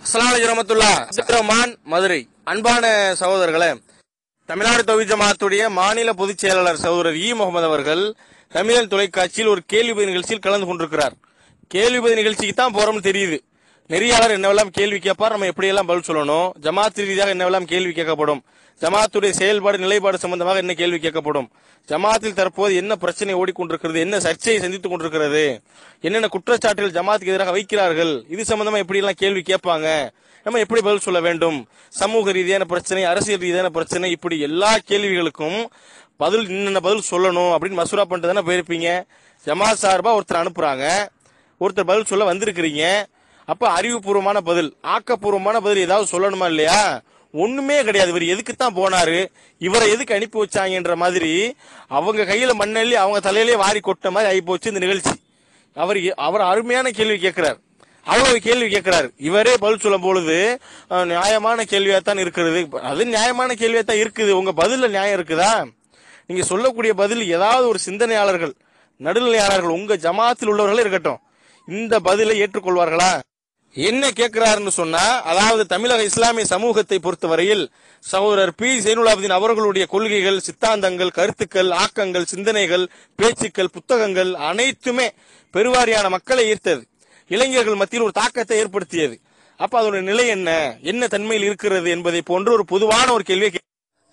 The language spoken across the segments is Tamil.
அஸ்ஸலாமு அலைக்கும் வரஹ்மத்துல்லாஹ். மதுரை. அன்பான சகோதரர்களே, தமிழ்நாடு தௌஹீத் ஜமாஅத்துடைய மாநில பொதுச் செயலாளர் சகோதரர் முகமது அவர்கள் தமிழன் தொலைக்காட்சியில் ஒரு கேள்வி பதில் நிகழ்ச்சியில் கலந்து கொண்டிருக்கிறார். கேள்வி பதில் நிகழ்ச்சிக்கு தான் போறோம்னு தெரியுது. நெறியாளர் என்னவெல்லாம் கேள்வி கேட்பார், நம்ம எப்படியெல்லாம் பதில் சொல்லணும், ஜமாத் ரீதியாக என்னவெல்லாம் கேள்வி கேட்கப்படும், ஜமாத்துடைய செயல்பாடு நிலைப்பாடு சம்பந்தமாக என்ன கேள்வி கேட்கப்படும், ஜமாத்தில் தற்போது என்ன பிரச்சனை ஓடிக்கொண்டிருக்கிறது, என்ன சர்ச்சையை சந்தித்துக் கொண்டிருக்கிறது, என்னென்ன குற்றச்சாட்டுகள் ஜமாத்துக்கு எதிராக வைக்கிறார்கள், இது சம்பந்தமா எப்படி எல்லாம் கேள்வி கேட்பாங்க, நம்ம எப்படி பதில் சொல்ல வேண்டும், சமூக ரீதியான பிரச்சனை, அரசியல் ரீதியான பிரச்சனை, இப்படி எல்லா கேள்விகளுக்கும் பதில் என்னென்ன பதில் சொல்லணும் அப்படின்னு மசூரா பண்ணிட்டு தானே போயிருப்பீங்க. ஜமாத் சார்பா ஒருத்தர் அனுப்புறாங்க, ஒருத்தர் பதில் சொல்ல வந்திருக்கிறீங்க. அப்ப அறிவுபூர்வமான பதில், ஆக்கப்பூர்வமான பதில் ஏதாவது சொல்லணுமா இல்லையா? ஒண்ணுமே கிடையாது. இவர் எதுக்குத்தான் போனாரு, இவரை எதுக்கு அனுப்பி வச்சாங்கன்ற மாதிரி அவங்க கையில மண்ணள்ளி அவங்க தலையிலே வாரி கொட்ட மாதிரி ஆகி போச்சு இந்த நிகழ்ச்சி. அவர் அருமையான கேள்வி கேட்கிறார், அவ்வளவு கேள்வி கேட்கிறார். இவரே பதில் சொல்லும் பொழுது நியாயமான கேள்வியாத்தான் இருக்கிறது. அது நியாயமான கேள்வியாத்தான் இருக்குது. உங்க பதில நியாயம் இருக்குதா? நீங்க சொல்லக்கூடிய பதில் ஏதாவது ஒரு சிந்தனையாளர்கள், நடுநிலையாளர்கள், உங்க ஜமாத்தில் உள்ளவர்களே இருக்கட்டும், இந்த பதிலை ஏற்றுக்கொள்வார்களா? என்ன கேட்கிறாருன்னு சொன்னா, அதாவது தமிழக இஸ்லாமிய சமூகத்தை பொறுத்தவரையில் சகோதரர் பி ஜெயினுலாப்தீன் அவர்களுடைய கொள்கைகள், சித்தாந்தங்கள், கருத்துக்கள், ஆக்கங்கள், சிந்தனைகள், பேச்சுக்கள், புத்தகங்கள் அனைத்துமே பெருவாரியான மக்களை ஈர்த்தது, இளைஞர்கள் மத்தியில் ஒரு தாக்கத்தை ஏற்படுத்தியது. அப்ப அதோட நிலை என்ன, என்ன தன்மையில் இருக்கிறது என்பதை போன்ற ஒரு பொதுவான ஒரு கேள்வியை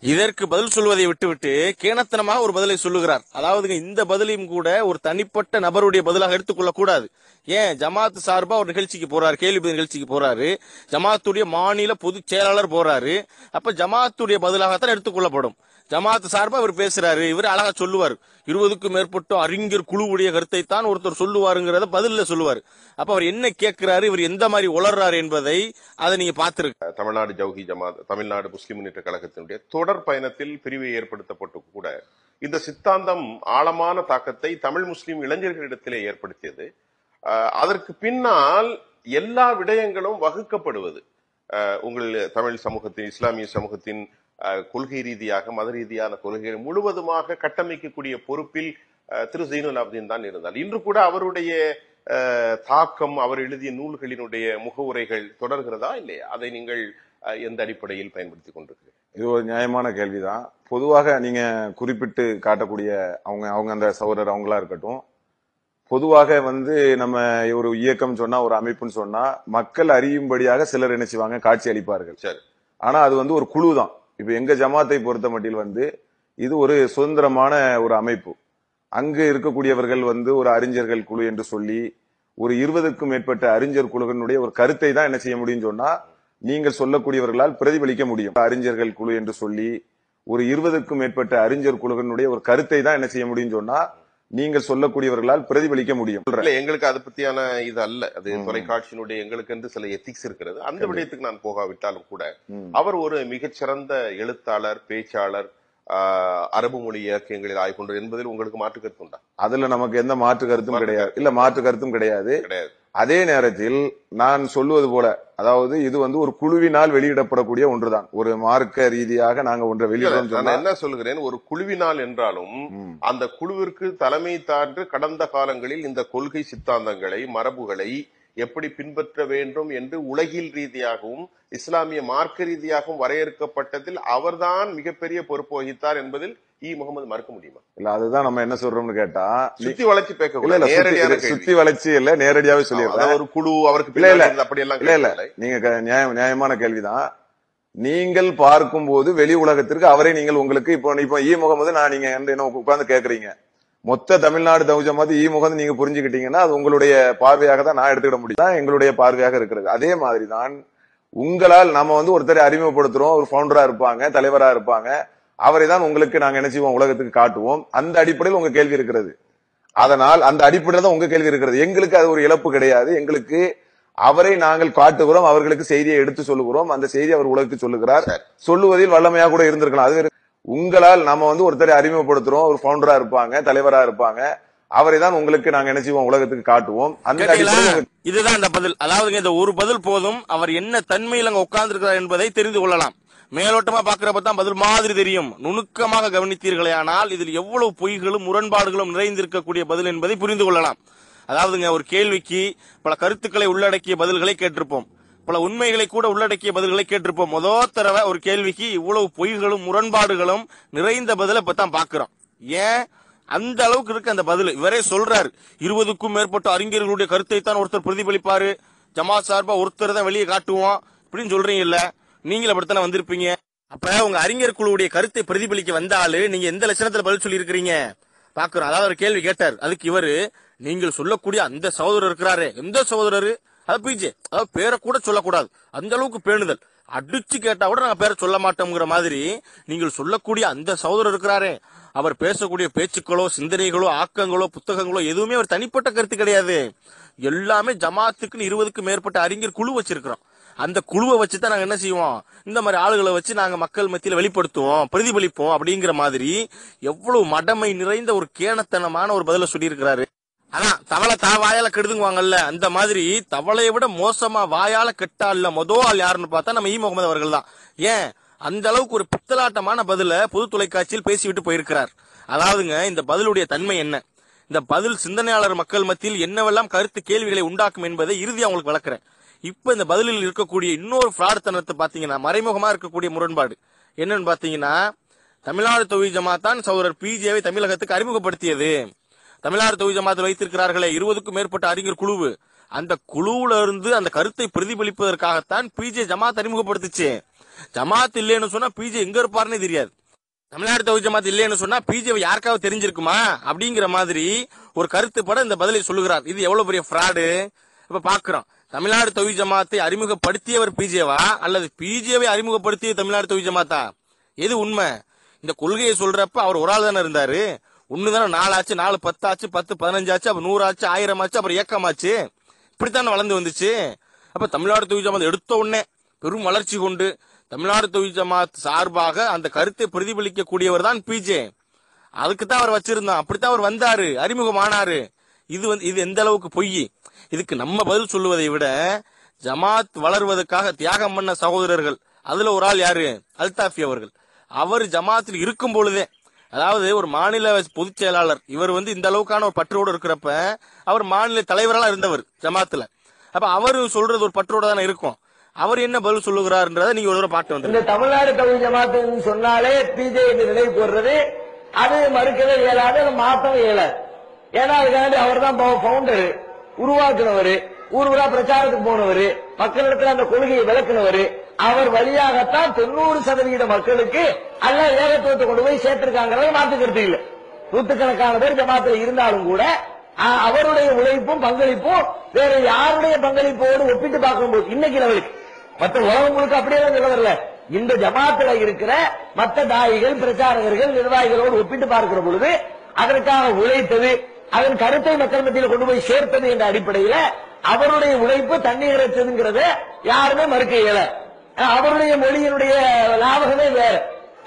இதற்கு பதில் சொல்வதை விட்டுவிட்டு கேணத்தனமாக ஒரு பதிலை சொல்லுகிறார். அதாவது இந்த பதிலையும் கூட ஒரு தனிப்பட்ட நபருடைய பதிலாக எடுத்துக்கொள்ள கூடாது. ஏன், ஜமாத் சார்பா ஒரு நிகழ்ச்சிக்கு போறாரு, கேள்வி பதில் நிகழ்ச்சிக்கு போறாரு, ஜமாத்துடைய மாநில பொதுச் செயலாளர் போறாரு. அப்ப ஜமாத்துடைய பதிலாகத்தான் எடுத்துக்கொள்ளப்படும். ஜமாத் சார்பா இவர் பேசுறாரு, இவர் அழகா சொல்லுவார், 20க்கும் மேற்பட்ட அறிஞர் குழுவுடைய கருத்தை தான் ஒருத்தர் சொல்லுவாருங்கிறத பதில சொல்லுவார். அப்ப அவர் என்ன கேட்கிறாரு, இவர் எந்த மாதிரி உளர்றாரு என்பதை அதை நீங்க பாத்துருக்க. தமிழ்நாடு ஜவுஹி ஜமாத், தமிழ்நாடு முஸ்லிம் முன்னேற்ற கழகத்தினுடைய தொடர் பயணத்தில் பிரிவை ஏற்படுத்தப்பட்டு கூட இந்த சித்தாந்தம் ஆழமான தாக்கத்தை தமிழ் முஸ்லிம் இளைஞர்களிடத்திலே ஏற்படுத்தியது. அதற்கு பின்னால் எல்லா விடயங்களும் வகுக்கப்படுவது உங்கள் தமிழ் சமூகத்தின், இஸ்லாமிய சமூகத்தின் கொள்கை ரீதியாக, மத ரீதியான கொள்கைகள் முழுவதுமாக கட்டமைக்கக்கூடிய பொறுப்பில் திரு ஜெயினுலாப்தீன் தான் இருந்தார். இன்று கூட அவருடைய தாக்கம், அவர் எழுதிய நூல்களினுடைய முகவுரைகள் தொடர்கிறதா இல்லையா? அதை நீங்கள் எந்த அடிப்படையில் பயன்படுத்திக் கொண்டிருக்கிறீர்கள்? இது ஒரு நியாயமான கேள்விதான். பொதுவாக நீங்க குறிப்பிட்டு காட்டக்கூடிய அவங்க அந்த சகோதரர் அவங்களா இருக்கட்டும், பொதுவாக நம்ம ஒரு இயக்கம் சொன்னா, ஒரு அமைப்புன்னு சொன்னா, மக்கள் அறியும்படியாக சிலர் என்ன செய்வாங்க, காட்சி அளிப்பார்கள். சரி, ஆனா அது ஒரு குழு தான். இப்ப எங்க ஜமாத்தை பொறுத்த மட்டில் இது ஒரு சுதந்திரமான ஒரு அமைப்பு. அங்கு இருக்கக்கூடியவர்கள் ஒரு அறிஞர்கள் குழு என்று சொல்லி ஒரு 20க்கும் மேற்பட்ட அறிஞர் குழுவினுடைய ஒரு கருத்தை தான் என்ன செய்ய முடியும் சொன்னா, நீங்கள் சொல்லக்கூடியவர்களால் பிரதிபலிக்க முடியும். அறிஞர்கள் குழு என்று சொல்லி ஒரு 20க்கும் மேற்பட்ட அறிஞர் குழுவினுடைய ஒரு கருத்தை தான் என்ன செய்ய முடியும் சொன்னா, நீங்கள் சொல்லக்கூடியவர்களால் பிரதிபலிக்க முடியும். எங்களுக்கு அதை பத்தியான இது அல்ல, அது தொலைக்காட்சியினுடைய எங்களுக்கு என்று சில எத்திக்ஸ் இருக்கிறது. அந்த விடயத்துக்கு நான் போகாவிட்டாலும் கூட அவர் ஒரு மிகச்சிறந்த எழுத்தாளர், பேச்சாளர், அரபு மொழி இலக்கியங்களில் ஆய்கொண்டு என்பதில் உங்களுக்கு மாற்று கருத்து உண்டா? அதுல நமக்கு எந்த மாற்று கருத்தும் கிடையாது. இல்ல, மாற்று கருத்தும் கிடையாது. அதே நேரத்தில் நான் சொல்லுவது போல, அதாவது இது ஒரு குழுவினால் வெளியிடப்படக்கூடிய ஒன்றுதான். ஒரு மார்க்க ரீதியாக நாங்க ஒன்றை வெளியிடுறோம். நான் என்ன சொல்கிறேன், ஒரு குழுவினால் என்றாலும் அந்த குழுவிற்கு தலைமை தான்று கடந்த காலங்களில் இந்த கொள்கை சித்தாந்தங்களை, மரபுகளை எப்படி பின்பற்ற வேண்டும் என்று உலகில் ரீதியாகவும் இஸ்லாமிய மார்க்க ரீதியாகவும் வரையறுக்கப்பட்டதில் அவர்தான் மிகப்பெரிய பொறுப்பு வகித்தார் என்பதில் முகமது மறுக்க முடியுமா? இல்ல, அதுதான் நம்ம என்ன சொல்றோம்னு கேட்டா, சுத்தி வளர்ச்சி பேக்க சுத்தி வளர்ச்சி இல்ல, நேரடியாவே சொல்லிடுறேன். ஒரு குழு அவருக்கு அப்படி எல்லாம் இல்ல, நீங்க நியாயமான கேள்விதான். நீங்கள் பார்க்கும் போது வெளி உலகத்திற்கு அவரை நீங்கள் உங்களுக்கு இப்போ முகமது நான் நீங்க என்ன உட்கார்ந்து கேக்குறீங்க, மொத்த தமிழ்நாடு தௌஹீத் ஜமாத் முகமது நீங்க புரிஞ்சுக்கிட்டீங்கன்னா அது உங்களுடைய பார்வையாக தான் நான் எடுத்துக்கிட முடியும், எங்களுடைய பார்வையாக இருக்கிறது. அதே மாதிரிதான் உங்களால் நம்ம ஒருத்தரை அறிமுகப்படுத்துறோம், ஒரு ஃபவுண்டரா இருப்பாங்க, தலைவரா இருப்பாங்க, அவரை தான் உங்களுக்கு நாங்க என்ன செய்வோம், உலகத்துக்கு காட்டுவோம். அந்த அடிப்படையில் உங்க கேள்வி இருக்கிறது. அதனால் அந்த அடிப்படையில் தான் உங்க கேள்வி இருக்கிறது. எங்களுக்கு அது ஒரு இழப்பு கிடையாது. எங்களுக்கு அவரை நாங்கள் காட்டுகிறோம், அவர்களுக்கு செய்தியை எடுத்து சொல்லுகிறோம், அந்த செய்தி அவர் உலகத்துக்கு சொல்லுகிறார். சொல்லுவதில் வல்லமையா கூட இருந்திருக்கலாம். அது உங்களால் நம்ம ஒருத்தரை அறிமுகப்படுத்துறோம், ஒரு ஃபவுண்டரா இருப்பாங்க, தலைவரா இருப்பாங்க, அவரை தான் உங்களுக்கு நாங்க என்ன செய்வோம், உலகத்துக்கு காட்டுவோம். அந்த அடிப்படையில் இதுதான் இந்த பதில். அதாவது இந்த ஒரு பதில் போதும், அவர் என்ன தன்மையில் அங்க உட்கார்ந்து இருக்கிறார் என்பதை தெரிந்து கொள்ளலாம். மேலோட்டமா பாக்குறப்பதான் பதில் மாதிரி தெரியும். நுணுக்கமாக கவனித்தீர்களே ஆனால் இதில் எவ்வளவு பொய்களும் முரண்பாடுகளும் நிறைந்திருக்கக்கூடிய பதில் என்பதை புரிந்து கொள்ளலாம். அதாவதுங்க, ஒரு கேள்விக்கு பல கருத்துக்களை உள்ளடக்கிய பதில்களை கேட்டிருப்போம். பல உண்மைகளை கூட உள்ளடக்கிய பதில்களை கேட்டிருப்போம். முதல் தடவை ஒரு கேள்விக்கு இவ்வளவு பொய்களும் முரண்பாடுகளும் நிறைந்த பதில இப்பதான் பாக்குறோம். ஏன் அந்த அளவுக்கு இருக்கு அந்த பதில். இவரே சொல்றாரு, 20க்கும் மேற்பட்ட அறிஞர்களுடைய கருத்தை தான் ஒருத்தர் பிரதிபலிப்பாரு, ஜமாத் சார்பா ஒருத்தர் தான் வெளியே காட்டுவோம் அப்படின்னு சொல்றீங்க. இல்ல நீங்களும் அப்படித்தானே வந்திருப்பீங்க. அப்ப உங்க அறிஞர் குழுவுடைய கருத்தை பிரதிபலிக்க வந்தாலு நீங்க எந்த லட்சணத்துல பதில் சொல்லி இருக்கிறீங்க பாக்குறோம். அதாவது ஒரு கேள்வி கேட்டார், அதுக்கு இவரு நீங்கள் சொல்லக்கூடிய அந்த சகோதரர் இருக்கிறாரு, எந்த சகோதரரு, அது பிஜே, அதாவது பேரை கூட சொல்லக்கூடாது, அந்த அளவுக்கு பேணுதல், அடிச்சு கேட்டா கூட நாங்க பேரை சொல்ல மாட்டோம்ங்கிற மாதிரி நீங்கள் சொல்லக்கூடிய அந்த சகோதரர் இருக்கிறாரே, அவர் பேசக்கூடிய பேச்சுக்களோ சிந்தனைகளோ ஆக்கங்களோ புத்தகங்களோ எதுவுமே அவர் தனிப்பட்ட கருத்து கிடையாது. எல்லாமே ஜமாத்துக்குன்னு 20க்கும் மேற்பட்ட அறிஞர் குழு வச்சிருக்கிறோம். அந்த குழுவை வச்சுதான் நாங்க என்ன செய்வோம், இந்த மாதிரி ஆளுகளை வச்சு நாங்க மக்கள் மத்தியில வெளிப்படுத்துவோம், பிரதிபலிப்போம் அப்படிங்கிற மாதிரி எவ்வளவு மடமை நிறைந்த ஒரு கேணத்தனமான ஒரு பதில சொல்லி இருக்கிறாரு. ஆனா தவளை வாயால கெடுதுங்குவாங்கல்ல, அந்த மாதிரி தவளையை விட மோசமா வாயால கெட்டால மொதல் ஆள் யாருன்னு பார்த்தா நம்ம முகமது அவர்கள் தான். ஏன் அந்த அளவுக்கு ஒரு பித்தலாட்டமான பதில பொது தொலைக்காட்சியில் பேசிவிட்டு போயிருக்கிறார். அதாவதுங்க இந்த பதிலுடைய தன்மை என்ன, இந்த பதில் சிந்தனையாளர் மக்கள் மத்தியில் என்னவெல்லாம் கருத்து கேள்விகளை உண்டாக்கும் என்பதை இறுதியா உங்களுக்கு விளக்குறேன். இப்ப இந்த பதிலில் இருக்கக்கூடிய இன்னொரு பிரார்த்தனத்தை பாத்தீங்கன்னா, மறைமுகமா இருக்கக்கூடிய முரண்பாடு என்னன்னு பாத்தீங்கன்னா, தமிழ்நாடு தௌஹீத் ஜமாத் தான் சகோதரர் பிஜேவை தமிழகத்துக்கு அறிமுகப்படுத்தியது. தமிழ்நாடு தௌஹீத் ஜமாத் வைத்திருக்கிறார்களே 20க்கும் மேற்பட்ட அறிஞர் குழு, அந்த குழுவுல இருந்து அந்த கருத்தை பிரதிபலிப்பதற்காகத்தான் பிஜே ஜமாத் அறிமுகப்படுத்துச்சு. ஜமாத் இல்லைன்னு சொன்னா பிஜே எங்க இருப்பாருன்னு தெரியாது. தமிழ்நாடு தௌஹீத் ஜமாத் இல்லைன்னு சொன்னா பிஜேவை யாருக்காவது தெரிஞ்சிருக்குமா அப்படிங்கிற மாதிரி ஒரு கருத்து பட இந்த பதிலை சொல்லுகிறார். இது எவ்வளவு பெரிய ஃப்ராடு. இப்ப பாக்குறோம், தமிழ்நாடு தௌஹீத் ஜமாத்தை அறிமுகப்படுத்தியவர் பிஜேவா அல்லது பிஜேவை அறிமுகப்படுத்திய தமிழ்நாடு தௌஹீத் ஜமாத்தா? எது உண்மை? இந்த கொள்கையை சொல்றப்ப அவர் ஒரு ஆள் தானே இருந்தாரு. ஒண்ணுதானே 4 ஆச்சு, 4 10 ஆச்சு, 10 15 ஆச்சு, அப்ப 100 ஆச்சு, 1000 ஆச்சு, அப்புறம் இயக்கமாச்சு. இப்படித்தானே வளர்ந்து வந்துச்சு. அப்ப தமிழ்நாடு தௌஹீத் ஜமாத் எடுத்த உடனே பெரும் வளர்ச்சி கொண்டு தமிழ்நாடு தௌஹீத் ஜமாத் சார்பாக அந்த கருத்தை பிரதிபலிக்க கூடியவர் தான் பிஜே. அதுக்குத்தான் அவர் வச்சிருந்தான், அப்படித்தான் அவர் வந்தாரு, அறிமுகமானாரு. இது எந்த அளவுக்கு பொய். இதுக்கு நம்ம பதில் சொல்லுவதை விட ஜமாத் வளர்வதற்காக தியாகம் பண்ண சகோதரர்கள், அதுல ஒரு ஆள் யாரு, அல்தாஃபி அவர்கள். அவர் ஜமாத்தில் இருக்கும் பொழுதே, அதாவது ஒரு மாநில பொதுச் செயலாளர், இவர் இந்த அளவுக்கான ஒரு பற்றோடு இருக்கிறப்ப அவர் மாநில தலைவராக இருந்தவர் ஜமாத்துல. அப்ப அவரு சொல்றது ஒரு பற்றோட தானே இருக்கும். அவர் என்ன பதில் சொல்லுகிறார்ன்றதை நீங்க ஒரு தடவை பாட்டு வந்து, இந்த தமிழ்நாடு தௌஹீத் ஜமாத் சொன்னாலே பிஜே நிலை போடுறது அது மறுக்கவே இயலாது, அது மாற்றவே இயலாது. ஏன்னா அதுக்காண்டி அவர் தான் பவுண்டர், உருவாக்குனவர், ஊர்வலா பிரச்சாரத்துக்கு போனவர், மக்களிடத்தில் அந்த கொள்கையை விளக்குனவர். அவர் வழியாகத்தான் 90% மக்களுக்கு அல்ல ஏகத்துவத்தை கொண்டு போய் சேர்த்திருக்காங்கிறத மாற்றுக்கிறது இல்லை. நூற்றுக்கணக்கான பேர் ஜமாத்தில் இருந்தாலும் கூட அவருடைய உழைப்பும் பங்களிப்பும் வேற யாருடைய பங்களிப்போடு ஒப்பிட்டு பார்க்கும்போது இன்னைக்கு லெவலுக்கு மற்ற உலகம் முழுக்க அப்படியே தான் நிலவரல. இந்த ஜமாத்துல இருக்கிற மற்ற தாயிகள், பிரச்சாரகர்கள், நிர்வாகிகளோடு ஒப்பிட்டு பார்க்கிற பொழுது அதற்காக உழைத்தது, அதன் கருத்தை மக்கள் மத்தியில் கொண்டு போய் சேர்த்தது என்ற அடிப்படையில அவருடைய உழைப்பு தண்ணீர் இறைச்சதுங்கிறத யாருமே மறுக்க இயல. அவருடைய மொழியினுடைய லாபகமே வேற.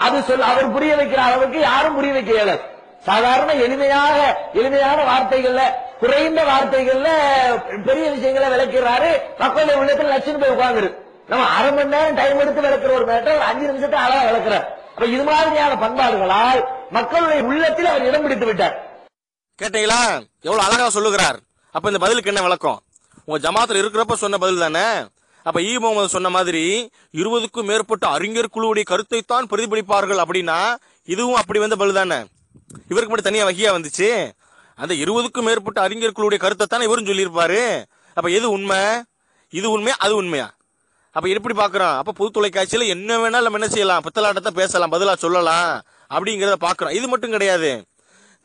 அது அவர் புரிய வைக்கிற அளவுக்கு யாரும் புரிய வைக்க இயல. சாதாரண எளிமையான வார்த்தைகள்ல, குறைந்த வார்த்தைகள்ல பெரிய விஷயங்களை விளக்கிறாரு. மக்களுடைய உள்ளத்தில் லட்சம் போய் உட்கார்ந்து நம்ம அரை மணி நேரம் டைம் எடுத்து விளக்குற ஒரு மேட்டர் 5 நிமிஷத்தை அழகா விளக்குறார். அப்ப இது மாதிரியான பண்பாடுகளால் மக்களுடைய உள்ளத்தில் அவர் இடம் பிடித்து விட்டார். கேட்டீங்களா எவ்வளவு அழகா சொல்லுகிறார். அப்ப இந்த பதிலுக்கு என்ன விளக்கம்? உங்க ஜமாத்துல இருக்கிறப்ப சொன்ன பதில் தானே. அப்ப முகமது சொன்ன மாதிரி 20க்கும் மேற்பட்ட அறிஞர் குழுவுடைய கருத்தை தான் பிரதிபலிப்பார்கள் அப்படின்னா இதுவும் அப்படி வந்த பதில் தானே. இவருக்கு மட்டும் தனியா வகையா வந்துச்சு. அந்த 20க்கும் மேற்பட்ட அறிஞர் குழுவுடைய கருத்தை தானே இவரும் சொல்லியிருப்பாரு. அப்ப எது உண்மை? இது உண்மையா அது உண்மையா? அப்ப எப்படி பாக்குறோம்? அப்ப பொது தொலைக்காட்சியில என்ன வேணாலும் நம்ம என்ன செய்யலாம், பித்தலாட்டத்தை பேசலாம், பதிலா சொல்லலாம் அப்படிங்கறத பாக்குறோம். இது மட்டும் கிடையாது.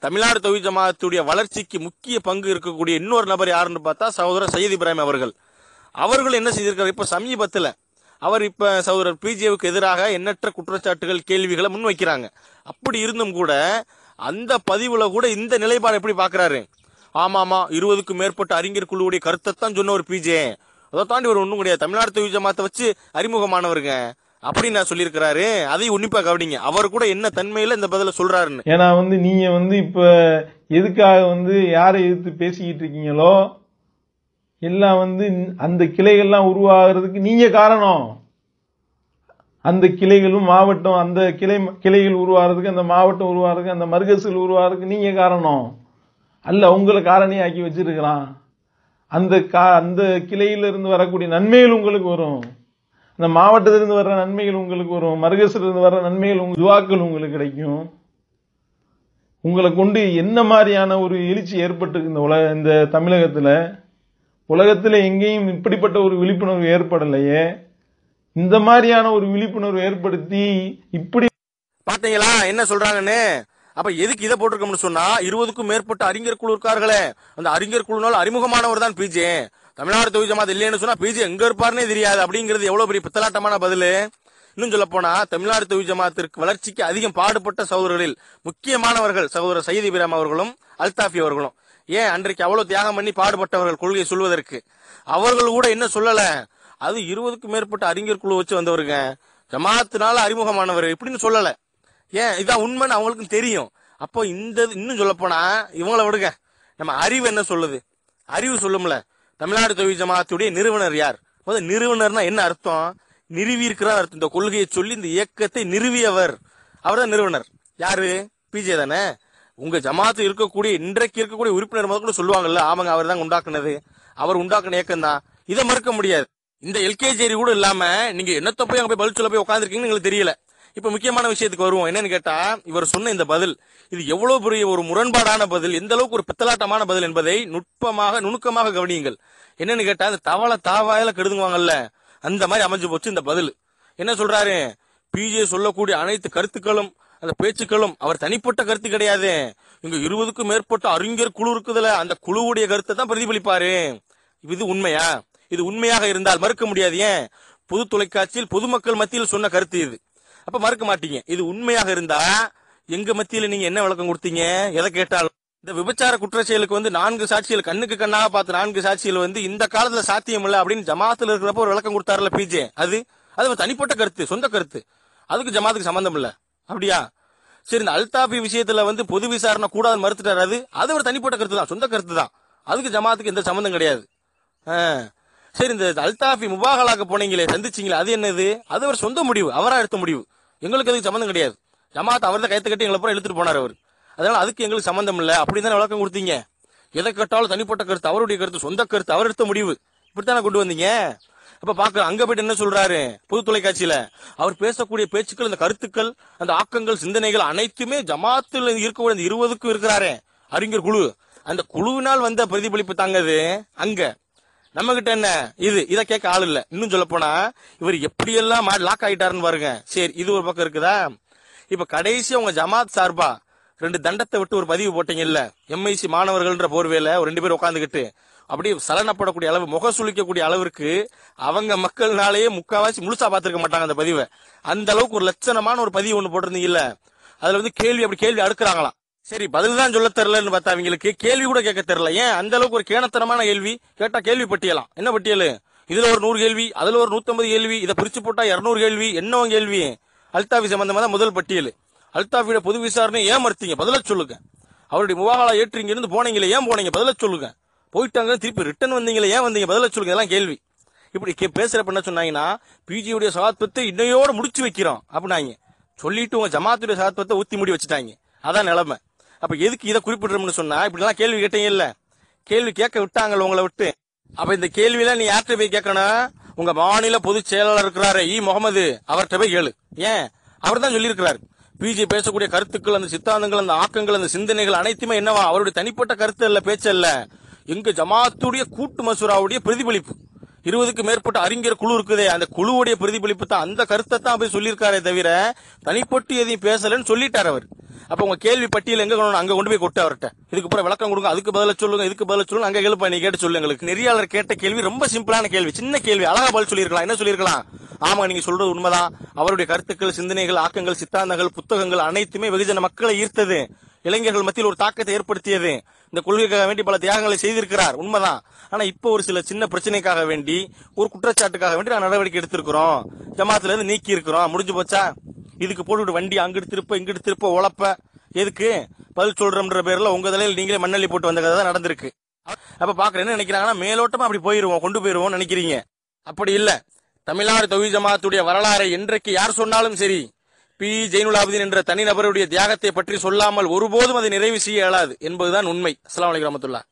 தமிழ்நாடு தௌஹீத் ஜமாத்துடைய வளர்ச்சிக்கு முக்கிய பங்கு இருக்கக்கூடிய இன்னொரு நபர் யாருன்னு பார்த்தா சகோதரர் சையத் இப்ராஹிம் அவர்கள். அவர்கள் என்ன செய்திருக்காரு? இப்ப சமீபத்துல அவர் இப்ப சகோதரர் பிஜேவுக்கு எதிராக எண்ணற்ற குற்றச்சாட்டுகள், கேள்விகளை முன்வைக்கிறாங்க. அப்படி இருந்தும் கூட அந்த பதிவுல கூட இந்த நிலைப்பாடு எப்படி பாக்குறாரு? ஆமாமா 20க்கும் மேற்பட்ட அறிஞர் குழுவுடைய கருத்தை தான் சொன்ன ஒரு பிஜே, அதை தாண்டி ஒரு ஒண்ணும் கிடையாது, தமிழ்நாடு தௌஹீத் ஜமாத்தை வச்சு அறிமுகமானவருங்க அப்படின்னு நான் சொல்லியிருக்கிறாரு. அதையும் உன்னிப்பா கவனிங்க, அவர் கூட என்ன தன்மையில இந்த பதில சொல்றாருன்னு. ஏன்னா நீங்க இப்ப எதுக்காக யாரை எதிர்த்து பேசிக்கிட்டு இருக்கீங்களோ எல்லாம் அந்த கிளைகள்லாம் உருவாகிறதுக்கு நீங்க காரணம். அந்த கிளைகளும் மாவட்டம், அந்த கிளைகள் உருவாகிறதுக்கு, அந்த மாவட்டம் உருவாகிறதுக்கு, அந்த மர்கசுகள் உருவாகிறதுக்கு நீங்க காரணம் அல்ல, உங்களை காரணியாக்கி வச்சிருக்கிறான். அந்த கிளையிலிருந்து வரக்கூடிய நன்மைகள் உங்களுக்கு வரும். அந்த மாவட்டத்திலிருந்து வர்ற நன்மைகள் உங்களுக்கு வரும். மர்கஸிலிருந்து வர்ற நன்மைகள் துவாக்கள் உங்களுக்கு கிடைக்கும். உங்களை கொண்டு என்ன மாதிரியான ஒரு எழுச்சி ஏற்பட்டிருக்கு இந்த தமிழகத்துல? உலகத்துல எங்கேயும் இப்படிப்பட்ட ஒரு விழிப்புணர்வு ஏற்படலையே. இந்த மாதிரியான ஒரு விழிப்புணர்வு ஏற்படுத்தி இப்படி பாத்தீங்களா என்ன சொல்றாங்கன்னு? அப்ப எதுக்கு இதை போட்டிருக்கோம்னு சொன்னா, 20க்கும் மேற்பட்ட அறிஞர் குழு இருக்கார்களே, அந்த அறிஞர் குழுனால் அறிமுகமானவர் தான் பிஜே. தமிழ்நாடு தௌஹீத் ஜமாத் இல்லைன்னு சொன்னா பிஜே எங்க இருப்பாருன்னே தெரியாது. அப்படிங்கிறது எவ்வளவு பெரிய பித்தலாட்டமான பதில். இன்னும் சொல்ல போனா, தமிழ்நாடு தௌஹீத் ஜமாத்திற்கு வளர்ச்சிக்கு அதிகம் பாடுபட்ட சகோதரர்களில் முக்கியமானவர்கள் சகோதரர் சயீத் இப்ராஹிம் அவர்களும் அல்தாஃபி அவர்களும். ஏன் அன்றைக்கு அவ்வளவு தியாகம் பண்ணி பாடுபட்டவர்கள் கொள்கையை சொல்வதற்கு. அவர்கள் கூட என்ன சொல்லல, அது 20க்கும் மேற்பட்ட அறிஞர் குழு வச்சு வந்தவருங்க, ஜமாத்தினால அறிமுகமானவர் இப்படின்னு சொல்லல. ஏன் இதான் உண்மைன்னு அவங்களுக்கும் தெரியும். அப்போ இன்னும் சொல்ல போனா இவங்கள விடுங்க, நம்ம அறிவு என்ன சொல்லுது? அறிவு சொல்லும்ல, தமிழ்நாடு தௌஹீத் ஜமாத்துடைய நிறுவனர் யார்? முதல்ல நிறுவனர்னா என்ன அர்த்தம்? நிறுவி இருக்கிறார் அர்த்தம். இந்த கொள்கையை சொல்லி இந்த இயக்கத்தை நிறுவியவர் அவர் தான் நிறுவனர். யாரு? பிஜே தானே. உங்க ஜமாத்து இருக்கக்கூடிய இன்றைக்கு இருக்கக்கூடிய உறுப்பினர் முதல் கூட சொல்லுவாங்கல்ல, ஆமாங்க அவர் தான் உண்டாக்குனது, அவர் உண்டாக்குன இயக்கம் தான். இதை மறுக்க முடியாது. இந்த எல்கேஜி கூட இல்லாம நீங்க என்னத்த போய் அங்க போய் பதில் சொல்ல போய் உட்காந்துருக்கீங்கன்னு எங்களுக்கு தெரியல. இப்ப முக்கியமான விஷயத்துக்கு வருவோம். என்னன்னு கேட்டா, இவர் சொன்ன இந்த பதில் இது எவ்வளவு பெரிய ஒரு முரண்பாடான பதில், எந்த அளவுக்கு ஒரு பித்தலாட்டமான பதில் என்பதை நுணுக்கமாக கவனியுங்கள். என்னன்னு கேட்டா, அந்த தவளை தாவாயில கெடுதுவாங்கல்ல, அந்த மாதிரி அமைஞ்சு போச்சு இந்த பதில். என்ன சொல்றாரு? பிஜே சொல்லக்கூடிய அனைத்து கருத்துக்களும் அந்த பேச்சுக்களும் அவர் தனிப்பட்ட கருத்து கிடையாது. இங்க 20க்கும் மேற்பட்ட அறிஞர் குழு இருக்குதுல, அந்த குழுவுடைய கருத்தை தான் பிரதிபலிப்பாரு. இது உண்மையா? இது உண்மையாக இருந்தால் மறுக்க முடியாது. ஏன்? பொது தொலைக்காட்சியில் பொதுமக்கள் மத்தியில் சொன்ன கருத்து இது. அப்ப மறுக்க மாட்டீங்க. இது உண்மையாக இருந்தா எங்க மத்தியில நீங்க என்ன விளக்கம் கொடுத்தீங்க? எதை கேட்டாலும் இந்த விபச்சார குற்றச்செயலுக்கு 4 சாட்சிகள் கண்ணுக்கு கண்ணாக பார்த்து 4 சாட்சிகள் இந்த காலத்துல சாத்தியம் இல்ல அப்படின்னு ஜமாத்துல இருக்கிறப்ப ஒரு விளக்கம் கொடுத்தாருல பிஜே. அது தனிப்பட்ட கருத்து, சொந்த கருத்து. அதுக்கு ஜமாத்துக்கு சம்பந்தம் இல்ல. அப்படியா? சரி, இந்த அல்தாஃபி விஷயத்துல பொது விசாரணை கூடாதுன்னு மறுத்துட்டாரு. அது ஒரு தனிப்பட்ட கருத்து தான், சொந்த கருத்து தான். அதுக்கு ஜமாத்துக்கு எந்த சம்பந்தம் கிடையாது. சரி, இந்த அல்தாஃபி முபாகலாக்க போனீங்களே, சந்திச்சீங்களே, அது என்னது? அது ஒரு சொந்த முடிவு, அவரா எடுத்த முடிவு. எங்களுக்கு அதுக்கு சம்பந்தம் கிடையாது. ஜமாத் அவர் தான் கைத்து கட்டி எங்களை பூரா எடுத்துட்டு போனார் அவர். அதனால அதுக்கு எங்களுக்கு சம்பந்தம் இல்ல அப்படின்னு தானே விளக்கம் கொடுத்தீங்க. எதை கேட்டாலும் தனிப்பட்ட கருத்து, அவருடைய கருத்து, சொந்த கருத்து, அவர் எடுத்த முடிவு, இப்படித்தானே கொண்டு வந்தீங்க. அப்ப பாக்க அங்க போயிட்டு என்ன சொல்றாரு? பொது தொலைக்காட்சியில அவர் பேசக்கூடிய பேச்சுக்கள், இந்த கருத்துக்கள், அந்த ஆக்கங்கள், சிந்தனைகள் அனைத்துமே ஜமாத்தில் இருக்கக்கூடிய 20க்கும் இருக்கிறாரே அறிஞர் குழு, அந்த குழுவினால் வந்த பிரதிபலிப்பு தாங்கது. அங்க நம்ம கிட்ட என்ன இதை கேட்க ஆள் இல்ல. இன்னும் சொல்ல போனா இவர் எப்படியெல்லாம் லாக் ஆயிட்டாருன்னு பாருங்க. சரி, இது ஒரு பக்கம் இருக்குதா? இப்ப கடைசியா உங்க ஜமாத் சார்பா 2 தண்டத்தை விட்டு ஒரு பதிவு போட்டீங்க இல்ல, எம்ஐசி மாணவர்கள்ன்ற போர்வேல ஒரு 2 பேர் உட்காந்துக்கிட்டு அப்படியே சலனப்படக்கூடிய அளவு, முக சுளிக்கக்கூடிய அளவிற்கு அவங்க மக்கள்னாலேயே முக்காவாசி முழுசா பாத்துருக்க மாட்டாங்க அந்த பதிவை. அந்த அளவுக்கு ஒரு லட்சணமான ஒரு பதிவு ஒண்ணு போட்டிருந்தீங்கல்ல, அதுல கேள்வி அடுக்குறாங்களாம். சரி, பதில் தான் சொல்ல தெரியலன்னு பார்த்தா அவங்களுக்கு கேள்வி கூட கேட்க தெரியல. ஏன்? அந்த அளவுக்கு ஒரு கேணத்தனமான கேள்வி கேட்டா கேள்வி பட்டியலாம். என்ன பட்டியல்? இதுல ஒரு 100 கேள்வி, அதுல ஒரு 150 கேள்வி, இதை பிரிச்சு போட்டா 200 கேள்வி. என்ன கேள்வி? அல்தாஃபி சம்பந்தமா தான் முதல் பட்டியல். அல்தாஃபியோட பொது விசாரணை ஏன் மறுத்தீங்க? பதில சொல்லுங்க. அவருடைய முவாகலா ஏற்றிங்க இருந்து போனீங்களே, ஏன் போனீங்க? பதில சொல்லுங்க. போயிட்டாங்க, திருப்பி ரிட்டர்ன் வந்தீங்களே, ஏன் வந்தீங்க? பதில சொல்லுங்க. இதெல்லாம் கேள்வி. இப்படி பேசுறப்ப என்ன சொன்னாங்கன்னா, பிஜியுடைய சகாத்வத்தை இன்னையோட முடிச்சு வைக்கிறோம் அப்படின்னாங்க. சொல்லிட்டு உங்க ஜமாத்துடைய சகாத்வத்தை ஊத்தி மூடி வச்சுட்டாங்க. அதான் நிலைமை. அப்ப எதுக்கு இதை குறிப்பிடுறோம்னு சொன்னா, இப்படி எல்லாம் கேள்வி கேட்டீங்க இல்ல, கேள்வி கேட்க விட்டாங்க உங்களை விட்டு. அப்ப இந்த கேள்வியெல்லாம் நீ யார்கிட்ட போய் கேட்கணும்? உங்க மாநில பொதுச் செயலாளர் இருக்கிறாரு முகமது, அவர்கிட்ட போய் கேளு. ஏன்? அவர் தான் சொல்லியிருக்கிறாரு, பிஜே பேசக்கூடிய கருத்துக்கள், அந்த சித்தாந்தங்கள், அந்த ஆக்கங்கள், அந்த சிந்தனைகள் அனைத்துமே என்னவா அவருடைய தனிப்பட்ட கருத்து அல்ல, பேச்சு அல்ல, எங்க ஜமாத்துடைய கூட்டு மசூராவுடைய பிரதிபலிப்பு. 20க்கும் மேற்பட்ட அறிஞர் குழு இருக்குதே, அந்த குழுவுடைய பிரதிபலிப்பு தான், அந்த கருத்தை தான் போய் சொல்லியிருக்காரே தவிர தனிப்பட்டு எதையும் பேசலன்னு சொல்லிட்டார் அவர். அப்ப உங்க கேள்வி பட்டியல் எங்க அங்க கொண்டு போய் கொட்டு அவர்கிட்ட. இதுக்கு அப்புறம் விளக்கம் கொடுங்க, அதுக்கு பதில சொல்லுங்க, இதுக்கு பதில சொல்லுங்க, அங்க கேளுப்பா, நீ கேட்டு சொல்லு. எங்களுக்கு நெறியாளர் கேட்ட கேள்வி ரொம்ப சிம்பிளான கேள்வி, சின்ன கேள்வி, அழகா பதில் சொல்லியிருக்கலாம். என்ன சொல்லியிருக்கலாம்? ஆமா, நீங்க சொல்றது உண்மைதான், அவருடைய கருத்துக்கள், சிந்தனைகள், ஆக்கங்கள், சித்தாந்தங்கள், புத்தகங்கள் அனைத்துமே வெகுஜன மக்களை ஈர்த்தது, இளைஞர்கள் மத்தியில் ஒரு தாக்கத்தை ஏற்படுத்தியது, இந்த கொள்கைக்காக வேண்டி பல தியாகங்களை செய்திருக்கிறார், உண்மைதான். ஆனா இப்போ ஒரு சில சின்ன பிரச்சனைக்காக வேண்டி, ஒரு குற்றச்சாட்டுக்காக வேண்டி நான் நடவடிக்கை எடுத்திருக்கிறோம், ஜமாத்துல இருந்து நீக்கி இருக்கிறோம், முடிஞ்சு போச்சா? இதுக்கு போட்டு வண்டி அங்கிட்டு திருப்ப இங்கிட்டு திருப்ப உழப்ப எதுக்கு? பதில் சொல்றோம்ன்ற பேர்ல உங்க தலையில் நீங்களே மண்ணள்ளி போட்டு வந்த கதை தான் நடந்திருக்கு. அப்ப பாக்குற என்ன நினைக்கிறாங்கன்னா, மேலோட்டமா அப்படி போயிருவோம், கொண்டு போயிருவோம் நினைக்கிறீங்க. அப்படி இல்ல. தமிழ்நாடு தௌஹீத் ஜமாத்துடைய வரலாறை என்றைக்கு யார் சொன்னாலும் சரி, பி ஜெயினுல் ஆபிதீன் என்ற தனிநபருடைய தியாகத்தை பற்றி சொல்லாமல் ஒருபோதும் அதை நிறைவு செய்ய இயலாது என்பதுதான் உண்மை. அஸ்ஸலாமு அலைக்கும் வரஹ்மத்துல்லாஹ்.